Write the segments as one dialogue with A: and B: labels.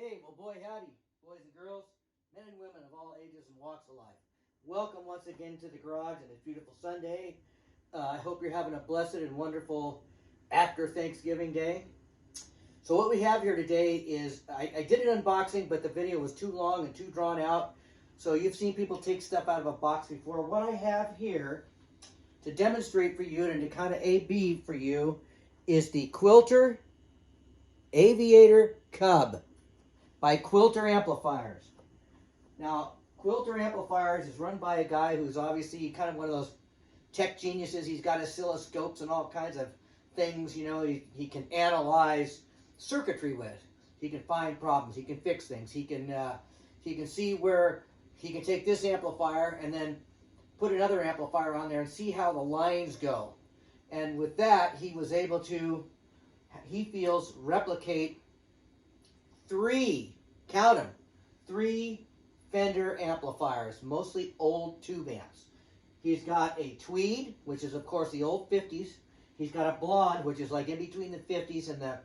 A: Hey, well, boy, howdy, boys and girls, men and women of all ages and walks of life. Welcome once again to the garage on this beautiful Sunday. I hope you're having a blessed and wonderful after Thanksgiving day. So what we have here today is, I did an unboxing, but the video was too long and too drawn out. So you've seen people take stuff out of a box before. What I have here to demonstrate for you and to kind of A-B for you is the Quilter Aviator Cub by Quilter Amplifiers. Now, Quilter Amplifiers is run by a guy who's obviously kind of one of those tech geniuses. He's got oscilloscopes and all kinds of things, you know, he can analyze circuitry with. He can find problems. He can fix things. He can see where he can take this amplifier and then put another amplifier on there and see how the lines go. And with that, he was able to, he feels, replicate three Fender amplifiers, mostly old tube amps. He's got a tweed, which is of course the old 50s. He's got a blonde, which is like in between the 50s and the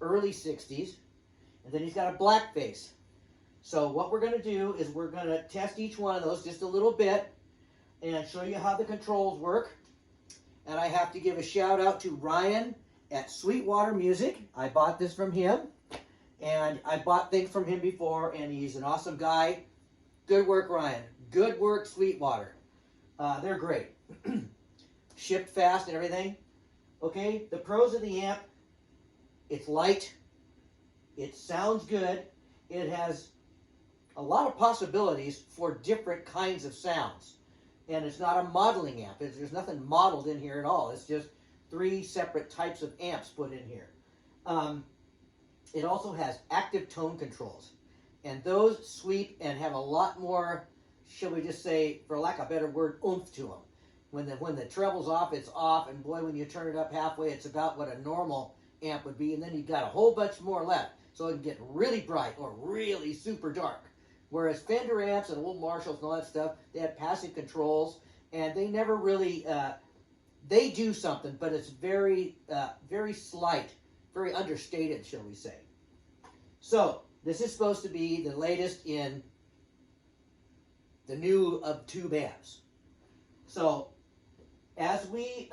A: early 60s. And then he's got a black face. So what we're going to do is we're going to test each one of those just a little bit and show you how the controls work. And I have to give a shout out to Ryan at Sweetwater Music. I bought this from him. And I bought things from him before, and he's an awesome guy. Good work, Ryan. Good work, Sweetwater. They're great. Shipped fast and everything. Okay, the pros of the amp. It's light. It sounds good. It has a lot of possibilities for different kinds of sounds. And it's not a modeling amp. There's nothing modeled in here at all. It's just three separate types of amps put in here. It also has active tone controls, and those sweep and have a lot more, shall we just say, for lack of a better word, oomph to them. When the treble's off, it's off, and boy, when you turn it up halfway, it's about what a normal amp would be, and then you've got a whole bunch more left, so it can get really bright or really super dark. Whereas Fender amps and old Marshalls and all that stuff, they have passive controls, and they never really, they do something, but it's very, very slight. Very understated, shall we say. So, this is supposed to be the latest in the new of tube amps. So, as we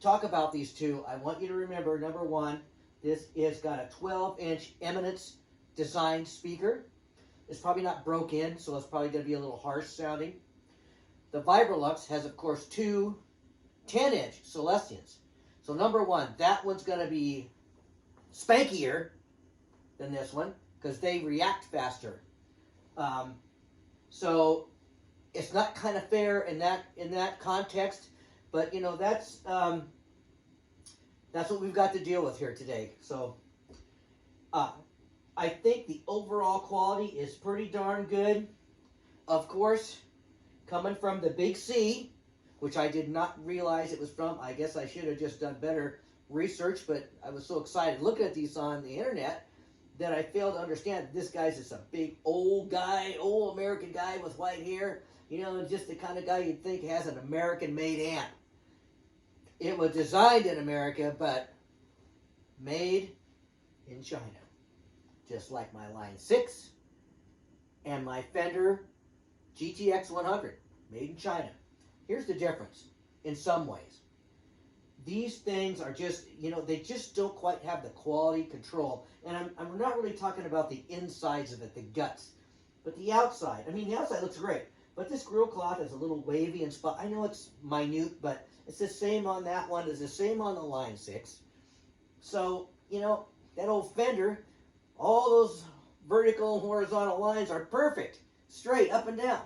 A: talk about these two, I want you to remember, number one, this has got a 12-inch Eminence designed speaker. It's probably not broke in, so it's probably going to be a little harsh sounding. The Vibrolux has, of course, two 10-inch Celestians. So, number one, that one's going to be spankier than this one because they react faster. So it's not kind of fair in that context, but you know that's what we've got to deal with here today. So I think the overall quality is pretty darn good. Of course, coming from the Big C, which I did not realize it was from. I guess I should have just done better research, but I was so excited looking at these on the internet that I failed to understand this guy's just a big old guy, old American guy with white hair, you know, just the kind of guy you'd think has an American-made amp. It was designed in America, but made in China. Just like my Line 6 and my Fender GTX 100, made in China. Here's the difference in some ways. These things are just, you know, they just don't quite have the quality control. And I'm not really talking about the insides of it, the guts, but the outside. I mean, the outside looks great, but this grill cloth is a little wavy and spot. I know it's minute, but it's the same on that one. It's the same on the Line 6. So, you know, that old Fender, all those vertical and horizontal lines are perfect, straight up and down.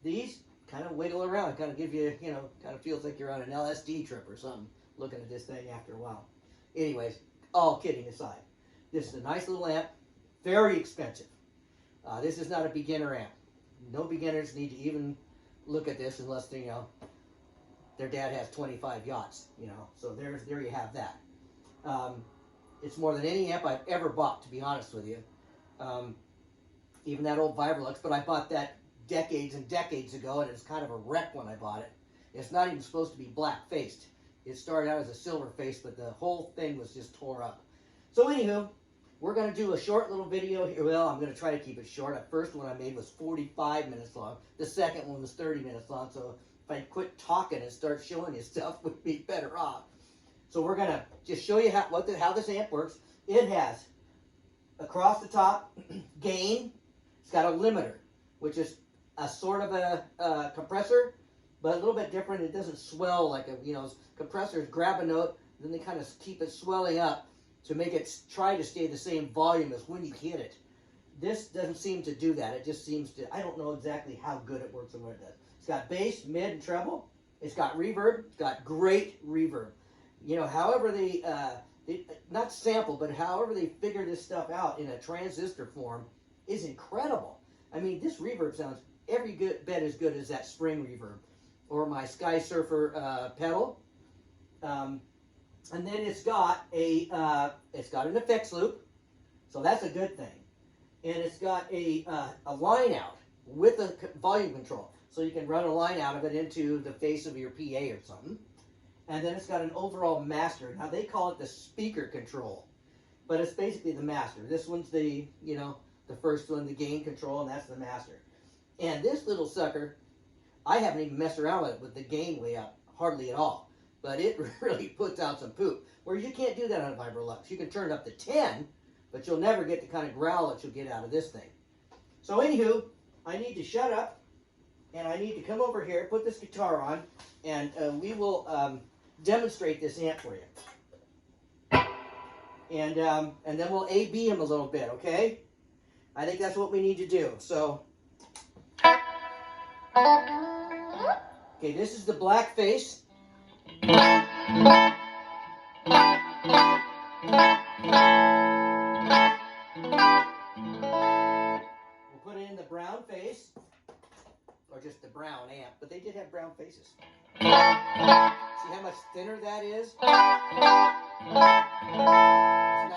A: These kind of wiggle around, kind of give you, you know, kind of feels like you're on an LSD trip or something, looking at this thing after a while. Anyways, all kidding aside, this is a nice little amp, very expensive. This is not a beginner amp. No beginners need to even look at this unless, you know, their dad has 25 yachts, you know, so there you have that. It's more than any amp I've ever bought, to be honest with you. Even that old Vibrolux, but I bought that decades and decades ago, and it's kind of a wreck when I bought it. It's not even supposed to be black-faced. It started out as a silver face, but the whole thing was just tore up. So anywho, we're going to do a short little video here. Well, I'm going to try to keep it short. The first one I made was 45 minutes long. The second one was 30 minutes long. So if I quit talking and start showing you stuff, we'd be better off. So we're going to just show you how this amp works. It has, across the top, gain. It's got a limiter, which is a sort of a compressor, but a little bit different. It doesn't swell like compressors grab a note, then they kind of keep it swelling up to make it try to stay the same volume as when you hit it. This doesn't seem to do that. It just seems to, I don't know exactly how good it works and what it does. It's got bass, mid, and treble. It's got reverb. It's got great reverb. However they not sample, but however they figure this stuff out in a transistor form is incredible. I mean, this reverb sounds every bit as good as that spring reverb or my Sky Surfer pedal. And then it's got an effects loop, so that's a good thing. And it's got a line out with a volume control, so you can run a line out of it into the face of your PA or something. And then it's got an overall master. Now they call it the speaker control, but it's basically the master. This one's the first one, the gain control, and that's the master. And this little sucker, I haven't even messed around with the gain way up hardly at all. But it really puts out some poop. Whereas you can't do that on a Vibrolux. You can turn it up to 10, but you'll never get the kind of growl that you'll get out of this thing. So anywho, I need to shut up, and I need to come over here, put this guitar on, and we will demonstrate this amp for you. And then we'll A-B him a little bit, okay? I think that's what we need to do. So, okay, this is the black face. We'll put it in the brown face, or just the brown amp, but they did have brown faces. See how much thinner that is? It's not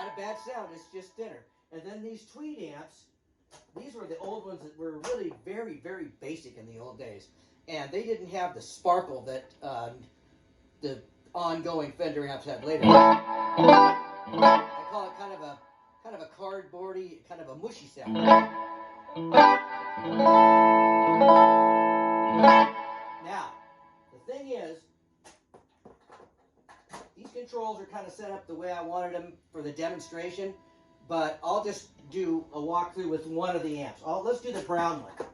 A: a bad sound, it's just thinner. And then these tweed amps, these were the old ones that were really very, very basic in the old days. And they didn't have the sparkle that the ongoing Fender amps had later. I call it kind of a cardboardy, kind of a mushy sound. Now, the thing is, these controls are kind of set up the way I wanted them for the demonstration, but I'll just do a walkthrough with one of the amps. Let's do the brown one.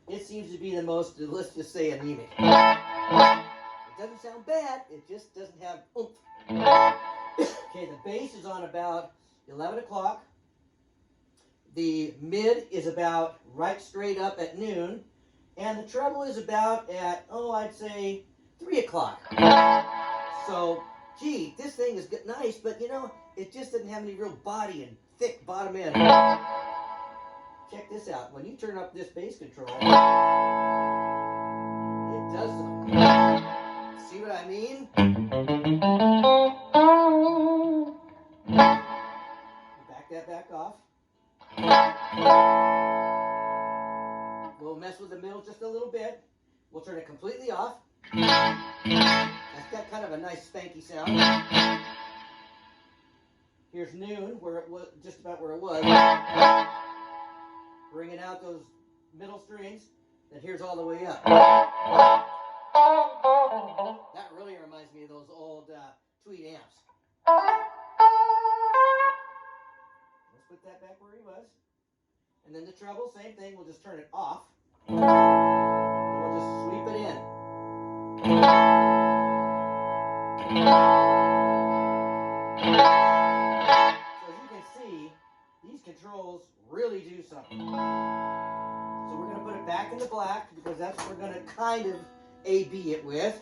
A: It seems to be the most, let's just say, anemic. It doesn't sound bad, it just doesn't have oomph. Okay, the bass is on about 11 o'clock. The mid is about right straight up at noon. And the treble is about at, I'd say 3 o'clock. So, gee, this thing is nice, but it just doesn't have any real body and thick bottom end. Check this out. When you turn up this bass control, it does something. See what I mean? Back that back off. We'll mess with the middle just a little bit. We'll turn it completely off. That's got kind of a nice spanky sound. Here's noon, where it was just about where it was. Bringing out those middle strings. Then here's all the way up. That really reminds me of those old tweed amps. Let's put that back where he was. And then the treble, same thing. We'll just turn it off. And we'll just sweep it in. So as you can see, these controls really do something. So we're going to put it back in the black because that's what we're going to kind of A-B it with.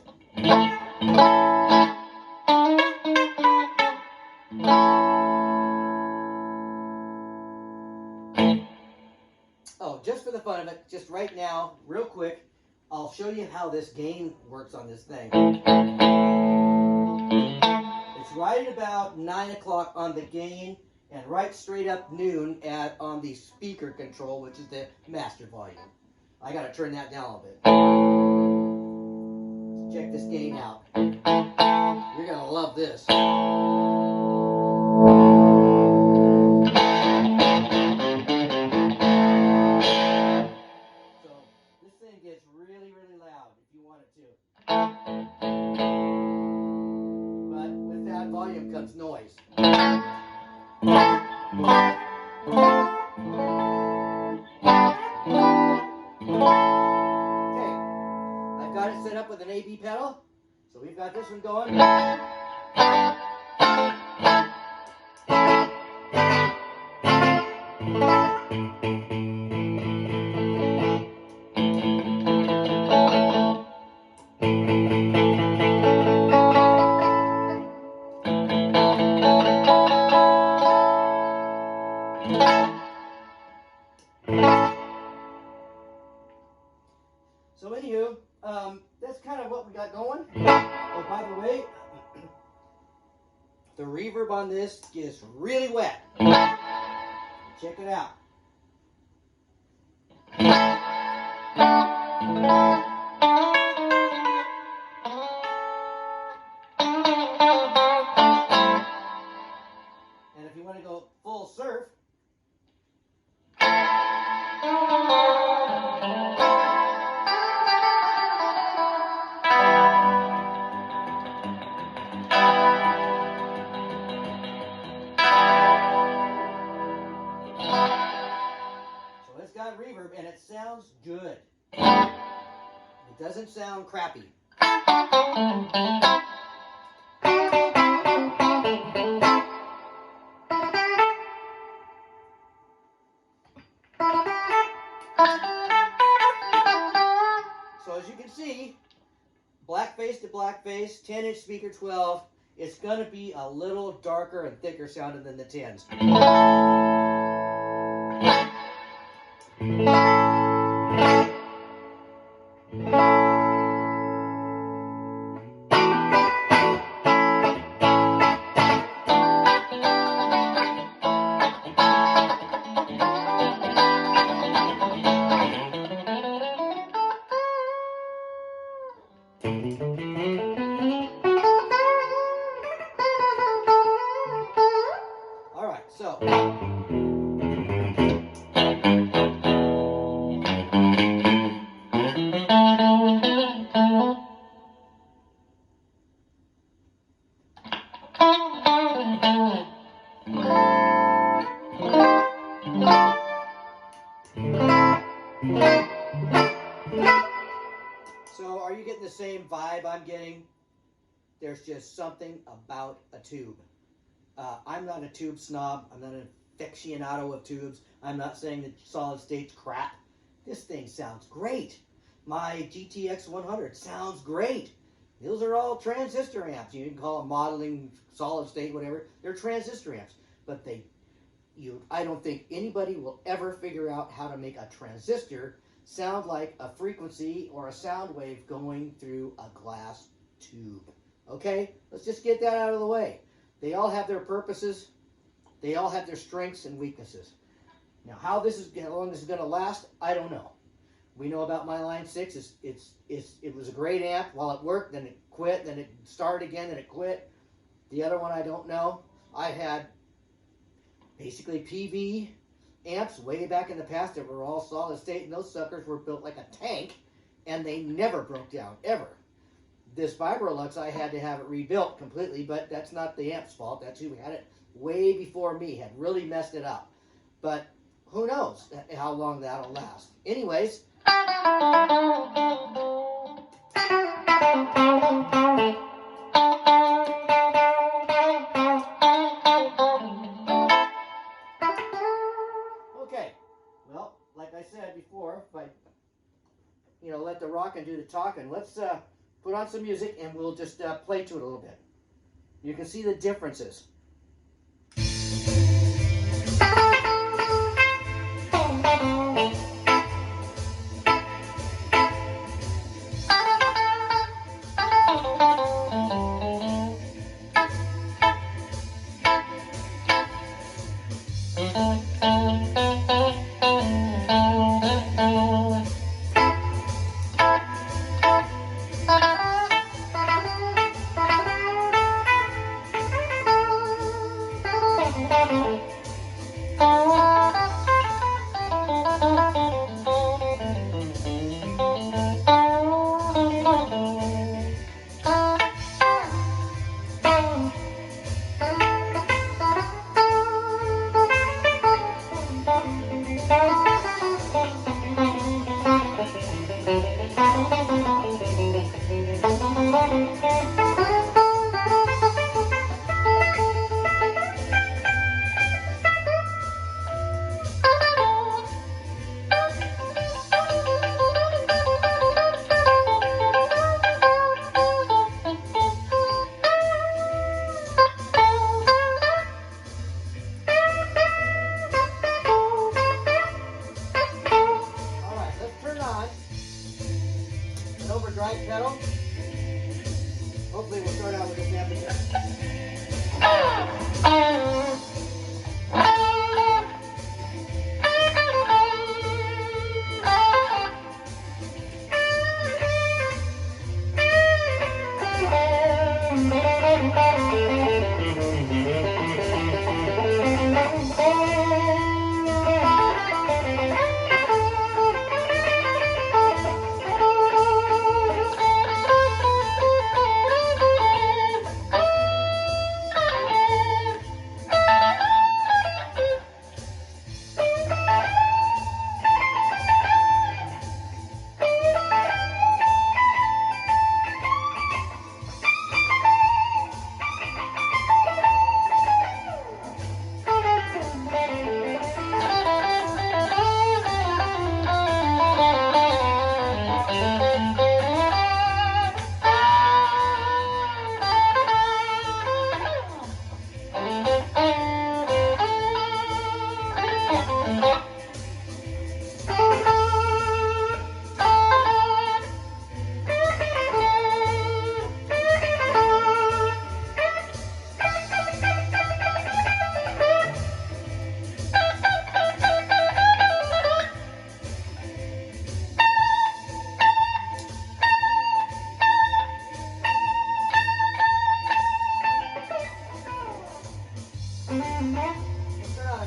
A: Oh, just for the fun of it, just right now, real quick, I'll show you how this gain works on this thing. It's right about 9 o'clock on the gain and right straight up noon on the speaker control, which is the master volume. I got to turn that down a little bit. Check this gain out. You're going to love this. I've got it set up with an A-B pedal. So we've got this one going. So anywho, that's kind of what we got going. Oh, by the way, the reverb on this is really wet. Check it out. And if you want to go full surf, reverb, and it sounds good. It doesn't sound crappy. So as you can see, black face to black face, 10-inch speaker 12, it's going to be a little darker and thicker sounding than the 10s. All right, so are you getting the same vibe I'm getting? There's just something about a tube. I'm not a tube snob. I'm not an aficionado of tubes. I'm not saying that solid state's crap. This thing sounds great. My GTX 100 sounds great. Those are all transistor amps. You can call them modeling, solid state, whatever. They're transistor amps. But I don't think anybody will ever figure out how to make a transistor sound like a frequency or a sound wave going through a glass tube. Okay? Let's just get that out of the way. They all have their purposes. They all have their strengths and weaknesses. Now, how long this is going to last, I don't know. We know about my Line 6. It was a great amp while it worked, then it quit, then it started again, then it quit. The other one I don't know. I had basically PV amps way back in the past that were all solid state, and those suckers were built like a tank, and they never broke down, ever. This Vibrolux, I had to have it rebuilt completely, but that's not the amp's fault. That's who had it way before me, had really messed it up. But who knows how long that'll last. Anyways, okay, well, like I said before, if I let the rockin' do the talking, let's put on some music and we'll just play to it a little bit. You can see the differences.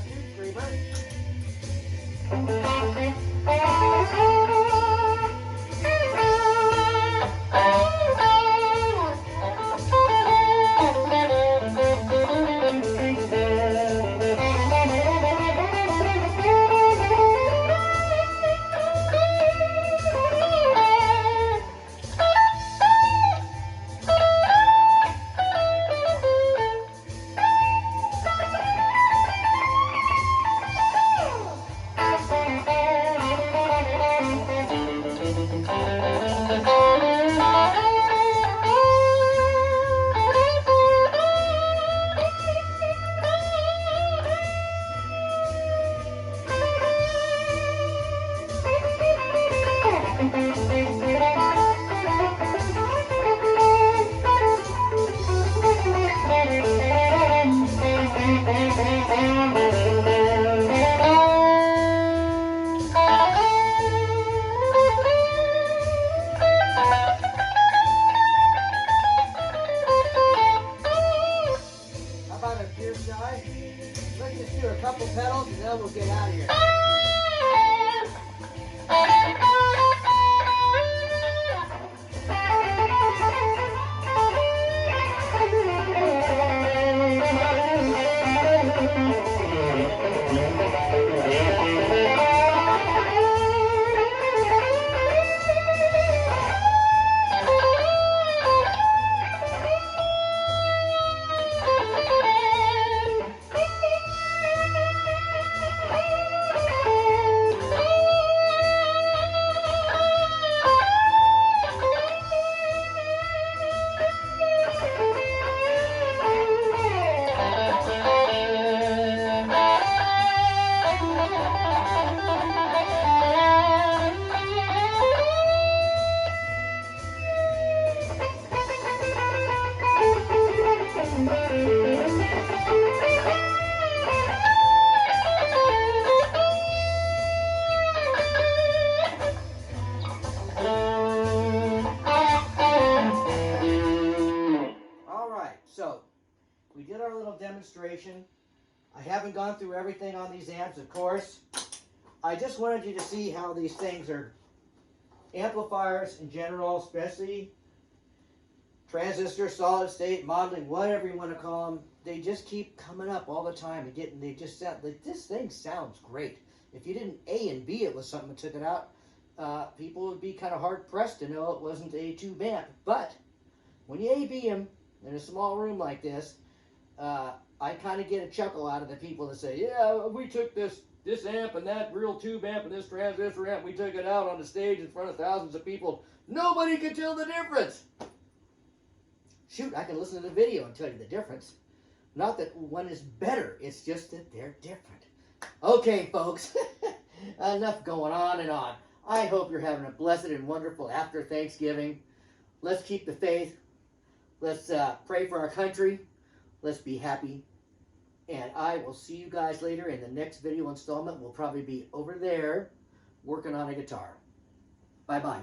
A: tube screamer. Let's just do a couple pedals and then we'll get out of here. So, we did our little demonstration. I haven't gone through everything on these amps, of course. I just wanted you to see how these things are amplifiers in general, especially transistor, solid state, modeling, whatever you want to call them. They just keep coming up all the time and they just sound like this thing sounds great. If you didn't A and B it with something and took it out, people would be kind of hard pressed to know it wasn't a tube amp. But when you A/B them in a small room like this, I kind of get a chuckle out of the people that say, yeah, we took this amp and that real tube amp and this transistor amp, we took it out on the stage in front of thousands of people. Nobody could tell the difference. Shoot, I can listen to the video and tell you the difference. Not that one is better, it's just that they're different. Okay, folks, enough going on and on. I hope you're having a blessed and wonderful after Thanksgiving. Let's keep the faith. Let's pray for our country. Let's be happy. And I will see you guys later in the next video installment. We'll probably be over there working on a guitar. Bye-bye.